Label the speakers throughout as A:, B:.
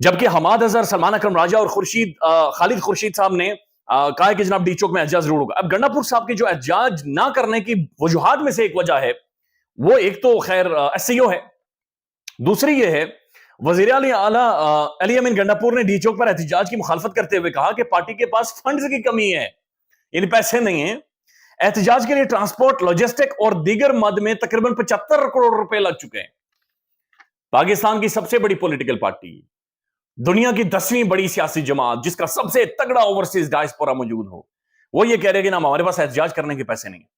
A: جبکہ حماد اظہر، سلمان اکرم راجہ اور خالد خورشید صاحب نے کہا ہے کہ جناب ڈی چوک میں احتجاج ضرور ہوگا. اب گنڈا پور صاحب کے جو احتجاج نہ کرنے کی وجوہات میں سے ایک وجہ ہے وہ ایک تو خیر ایس سی او ہے، دوسری یہ ہے وزیر اعلیٰ علی امین گنڈا پور نے ڈی چوک پر احتجاج کی مخالفت کرتے ہوئے کہا کہ پارٹی کے پاس فنڈز کی کمی ہے، یعنی پیسے نہیں ہیں. احتجاج کے لیے ٹرانسپورٹ، لاجسٹک اور دیگر مد میں تقریباً 75 کروڑ روپے لگ چکے ہیں. پاکستان کی سب سے بڑی پولیٹیکل پارٹی، دنیا کی 10ویں بڑی سیاسی جماعت جس کا سب سے تگڑا اوورسیز ڈائسپورا موجود ہو، وہ یہ کہہ رہے کہ نا ہمارے پاس احتجاج کرنے کے پیسے نہیں ہیں،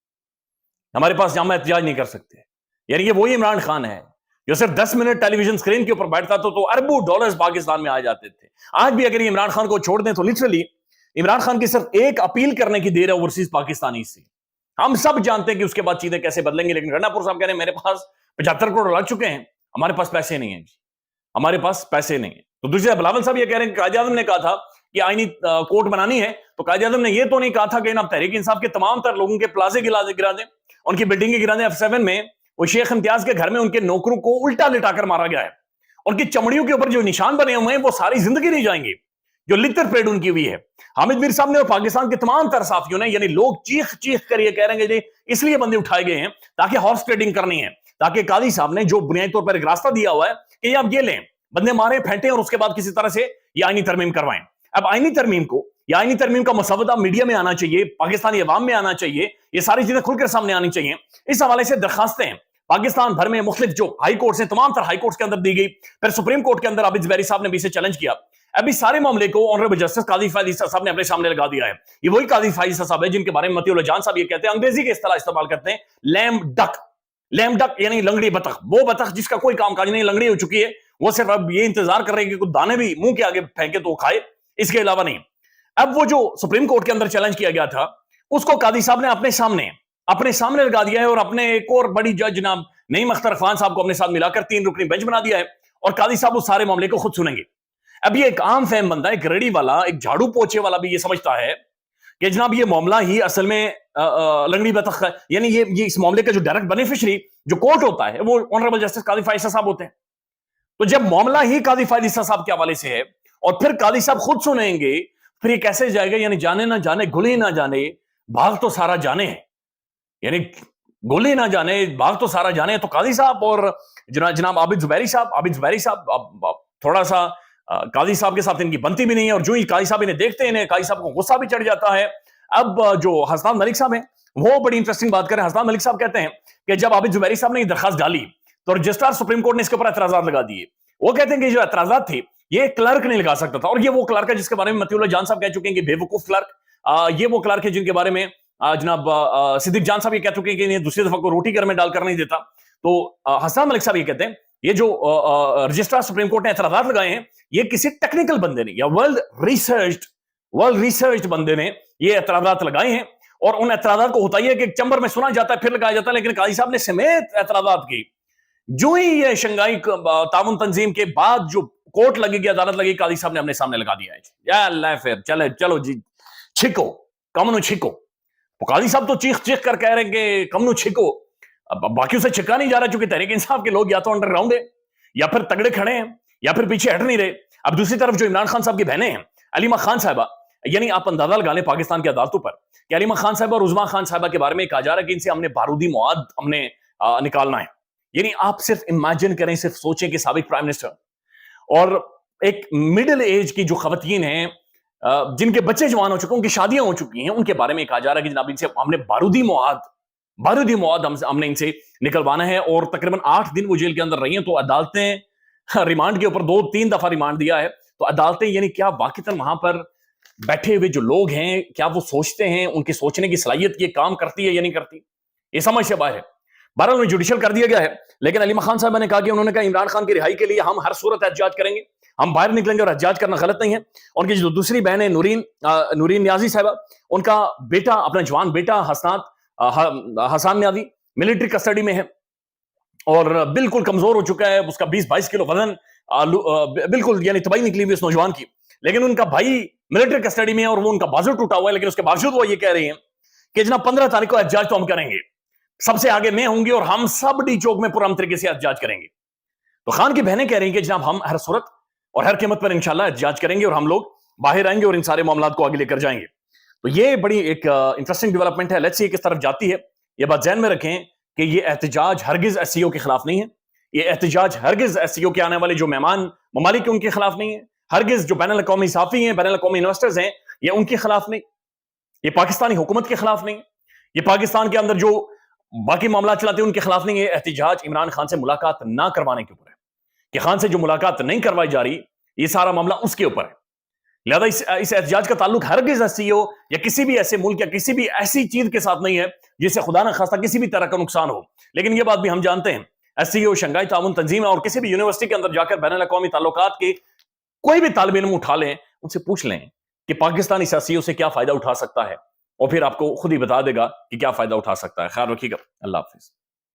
A: ہمارے پاس جامع احتجاج نہیں کر سکتے. یعنی یہ وہی عمران خان ہے جو صرف 10 منٹ ٹیلی ویژن اسکرین کے اوپر بیٹھتا تھا تو اربوں ڈالرز پاکستان میں آ جاتے تھے. آج بھی اگر یہ عمران خان کو چھوڑ دیں تو لٹرلی عمران خان کی صرف ایک اپیل کرنے کی دیر ہے اوورسیز پاکستانی سے. ہم سب جانتے ہیں کہ اس کے بعد چیزیں کیسے بدلیں گے، لیکن گنڈا پور صاحب کہہ رہے ہیں میرے پاس 75 کروڑ لگ چکے ہیں، ہمارے پاس پیسے نہیں ہیں جی، ہمارے پاس پیسے نہیں ہیں. تو دوسرے بلاول صاحب یہ کہہ رہے ہیں کہ قائد اعظم نے کہا تھا کہ آئینی کورٹ بنانی ہے، تو قائد اعظم نے یہ تو نہیں کہا تھا کہ اب تحریک انصاف کے تمام تر لوگوں کے پلازے گرا دیں، ان کی بلڈنگیں گرا دیں. F7 میں وہ شیخ امتیاز کے گھر میں ان کے نوکروں کو الٹا لٹا کر مارا گیا ہے، ان کی چمڑیوں کے اوپر جو نشان بنے ہوئے ہیں وہ ساری زندگی نہیں جائیں گے، جو لتر پیڑ ان کی ہوئی ہے. حامد میر صاحب نے اور پاکستان کے تمام تر صحافیوں نے، یعنی لوگ چیخ کر یہ کہہ رہے ہیں کہ اس لیے بندے اٹھائے گئے ہیں تاکہ ہارس ٹریڈنگ کرنی ہے، تاکہ قاضی صاحب نے جو بنیادی طور پر ایک راستہ دیا ہوا ہے کہ یہ آپ یہ لیں، بندے مارے پھینٹیں اور اس کے بعد کسی طرح سے یہ آئینی ترمیم کروائیں. اب آئینی ترمیم کا مسودہ میڈیا میں آنا چاہیے، پاکستانی عوام میں آنا چاہیے، یہ ساری چیزیں کھل کر سامنے آنی چاہیے. اس حوالے سے درخواستیں پاکستان بھر میں مختلف جو ہائی کورٹس ہیں، تمام تر ہائی کورٹس کے اندر دی گئی، پھر سپریم کورٹ کے اندر عابد زبیری صاحب نے بھی اسے چیلنج کیا. اب اس سارے معاملے کو آنریبل جسٹس قاضی فائز عیسیٰ صاحب نے اپنے سامنے لگا دیا ہے. یہ وہی قاضی فائز عیسیٰ صاحب ہے جن کے بارے میں متی اللہ جان صاحب یہ کہتے ہیں، انگریزی کے اصطلاح استعمال کرتے ہیں لیم ڈک یعنی لنگڑی بطخ. وہ بطخ جس کا کوئی کام کاج نہیں، لنگڑی ہو چکی ہے، وہ صرف اب یہ انتظار کر رہے ہیں کہ کچھ دانے بھی منہ کے آگے پھینکے تو وہ کھائے، اس کے علاوہ نہیں. اب وہ جو سپریم کورٹ کے اندر چیلنج کیا گیا تھا اس کو قاضی صاحب نے اپنے سامنے لگا دیا ہے، اور اپنے ایک اور بڑی جج جناب نعیم اختر خان صاحب کو اپنے ساتھ ملا کر 3 رکنی بینچ بنا دیا ہے، اور قاضی صاحب اس سارے معاملے کو خود سنیں گے. اب یہ ایک عام فہم بندہ، ایک ریڑی والا، ایک جھاڑو پوچھے والا بھی یہ سمجھتا ہے کہ جناب یہ معاملہ ہی اصل میں لنگڑی بطخ ہے، یعنی یہ اس معاملے کا جو ڈائریکٹ بینیفیشری جو کورٹ ہوتا ہے وہ آنریبل جسٹس قاضی فائز عیسیٰ صاحب ہوتے ہیں. تو جب معاملہ ہی قاضی فائز عیسیٰ صاحب کے حوالے سے ہے اور پھر قاضی صاحب خود سنیں گے، پھر یہ کیسے جائے گا؟ یعنی جانے نہ جانے گلی نہ جانے بھاگ تو سارا جانے ہے، یعنی گلی نہ جانے بھاگ تو سارا جانے. تو قاضی صاحب اور جناب عابد زبیری صاحب تھوڑا سا قاضی صاحب کے ساتھ ان کی بنتی بھی نہیں ہے، اور جو ہی قاضی صاحب انہیں دیکھتے ہیں قاضی صاحب کو غصہ بھی چڑھ جاتا ہے. اب جو حسنان ملک صاحب ہیں وہ بڑی انٹرسٹنگ بات کریں. حسنان ملک صاحب کہتے ہیں کہ جب عابد زبیری صاحب نے یہ درخواست ڈالی تو رجسٹرار سپریم کورٹ نے اس کے اوپر اعتراضات لگا دیے. وہ کہتے ہیں کہ جو اعتراضات تھے یہ کلرک نہیں لگا سکتا تھا، اور یہ وہ کلرک ہے جس کے بارے میں متی اللہ جان صاحب کہہ چکے ہیں کہ بے وقوف کلرک. یہ وہ کلرک ہے جن کے بارے میں جناب صدیق جان صاحب یہ کہہ چکے ہیں کہ انہیں دوسری دفعہ کو روٹی گھر میں ڈال کر نہیں دیتا. تو حسنان ملک صاحب یہ کہتے ہیں یہ جو رجسٹرار سپریم کورٹ نے اعتراضات لگائے ہیں یہ کسی ٹیکنیکل بندے نے یا ورلڈ ریسرچ بندے نے یہ اعتراضات لگائے ہیں، اور ان اعتراضات کو ہوتا ہی ہے کہ چمبر میں سنا جاتا ہے پھر لگایا جاتا ہے. لیکن قاضی صاحب نے سمیت اعتراضات کی. جو ہی یہ شنگھائی تعاون تنظیم کے بعد جو کورٹ لگے گی، عدالت لگے گی، قاضی صاحب نے اپنے سامنے لگا دیا ہے. یا اللہ پھر چلو جی چھکو کمنو چھکو. قاضی صاحب تو چیخ کر کہہ رہے ہیں کہ کمنو چھکو. اب باقیوں سے چھکا نہیں جا رہا، چونکہ تحریک انصاف کے لوگ یا تو انڈر گراؤنڈ ہے یا پھر تگڑے کھڑے ہیں یا پھر پیچھے ہٹ نہیں رہے. اب دوسری طرف جو عمران خان صاحب کی بہنیں ہیں علیمہ خان صاحبہ، یعنی آپ اندازہ لگا لیں پاکستان کی عدالتوں پر کہ علیمہ خان صاحبہ اور عظما خان صاحبہ کے بارے میں کہا جا رہا ہے کہ ان سے ہم نے بارودی مواد ہم نے نکالنا ہے. یعنی آپ صرف امیجن کریں، صرف سوچیں کہ سابق پرائم منسٹر اور ایک مڈل ایج کی جو خواتین ہیں جن کے بچے جوان ہو چکے ہیں، ان کی شادیاں ہو چکی ہیں، ان کے بارے میں کہا جا رہا ہے کہ جناب ان سے ہم نے بارودی مواد ہم نے ان سے نکلوانا ہے. اور تقریباً 8 دن وہ جیل کے اندر رہی ہیں. تو عدالتیں ریمانڈ کے اوپر 2-3 دفعہ ریمانڈ دیا ہے. تو عدالتیں یعنی کیا واقعتاً وہاں پر بیٹھے ہوئے جو لوگ ہیں کیا وہ سوچتے ہیں، ان کی سوچنے کی صلاحیت یہ کام کرتی ہے یا نہیں کرتی، یہ سمجھ سے باہر ہے. بہرحال انہیں جوڈیشل کر دیا گیا ہے. لیکن علیمہ خان صاحبہ نے کہا کہ انہوں نے کہا عمران خان کی رہائی کے لیے ہم ہر صورت احتجاج کریں گے، ہم باہر نکلیں گے، اور احتجاج کرنا غلط نہیں ہے. ان کی جو دوسری بہن ہے نورین نیازی صاحبہ، ان کا بیٹا، اپنا جوان بیٹا حسان نیازی ملٹری کسٹڈی میں ہے اور بالکل کمزور ہو چکا ہے. اس کا 20-22 کلو وزن بالکل یعنی تباہی نکلی ہوئی اس نوجوان کی. لیکن ان کا بھائی ملٹری کسٹڈی میں ہے اور وہ ان کا بازو ٹوٹا ہوا ہے. لیکن اس کے باوجود وہ یہ کہہ رہے ہیں کہ جناب 15 تاریخ کو احتجاج تو ہم کریں گے، سب سے آگے میں ہوں گی اور ہم سب ڈی چوک میں پرامن طریقے سے احتجاج کریں گے. تو خان کی بہنیں کہہ رہی ہیں کہ جناب ہم ہر صورت اور ہر قیمت پر انشاءاللہ احتجاج کریں گے اور ہم لوگ باہر آئیں گے اور ان سارے معاملات کو آگے لے کر جائیں گے. تو یہ بڑی ایک انٹرسٹنگ ڈیولپمنٹ ہے. لیٹس سی کس طرف جاتی ہے. یہ بات ذہن میں رکھیں کہ یہ احتجاج ہرگز ایس سی او کے خلاف نہیں ہے. یہ احتجاج ہرگز ایس سی او کے آنے والے جو مہمان ممالک ان کے خلاف نہیں ہے. ہرگز جو بین الاقوامی صحافی ہیں، بین الاقوامی انویسٹرز ہیں، یہ ان کے خلاف نہیں. یہ پاکستانی حکومت کے خلاف نہیں. یہ پاکستان کے اندر جو باقی معاملات چلاتے ہیں ان کے خلاف نہیں. یہ احتجاج عمران خان سے ملاقات نہ کروانے کے اوپر ہے کہ خان سے جو ملاقات نہیں کروائی جا رہی، یہ سارا معاملہ اس کے اوپر ہے. لہذا اس احتجاج کا تعلق ہرگز ایس سی او یا کسی بھی ایسے ملک یا کسی بھی ایسی چیز کے ساتھ نہیں ہے جس سے خدا نہ خواستہ کسی بھی طرح کا نقصان ہو. لیکن یہ بات بھی ہم جانتے ہیں، ایس سی او شنگھائی تعاون تنظیم اور کسی بھی یونیورسٹی کے اندر جا کر بین الاقوامی تعلقات کے کوئی بھی طالب علم اٹھا لیں، ان سے پوچھ لیں کہ پاکستان اس ایس سی او سے کیا فائدہ اٹھا سکتا ہے، اور پھر آپ کو خود ہی بتا دے گا کہ کیا فائدہ اٹھا سکتا ہے. خیال رکھیے گا. اللہ حافظ.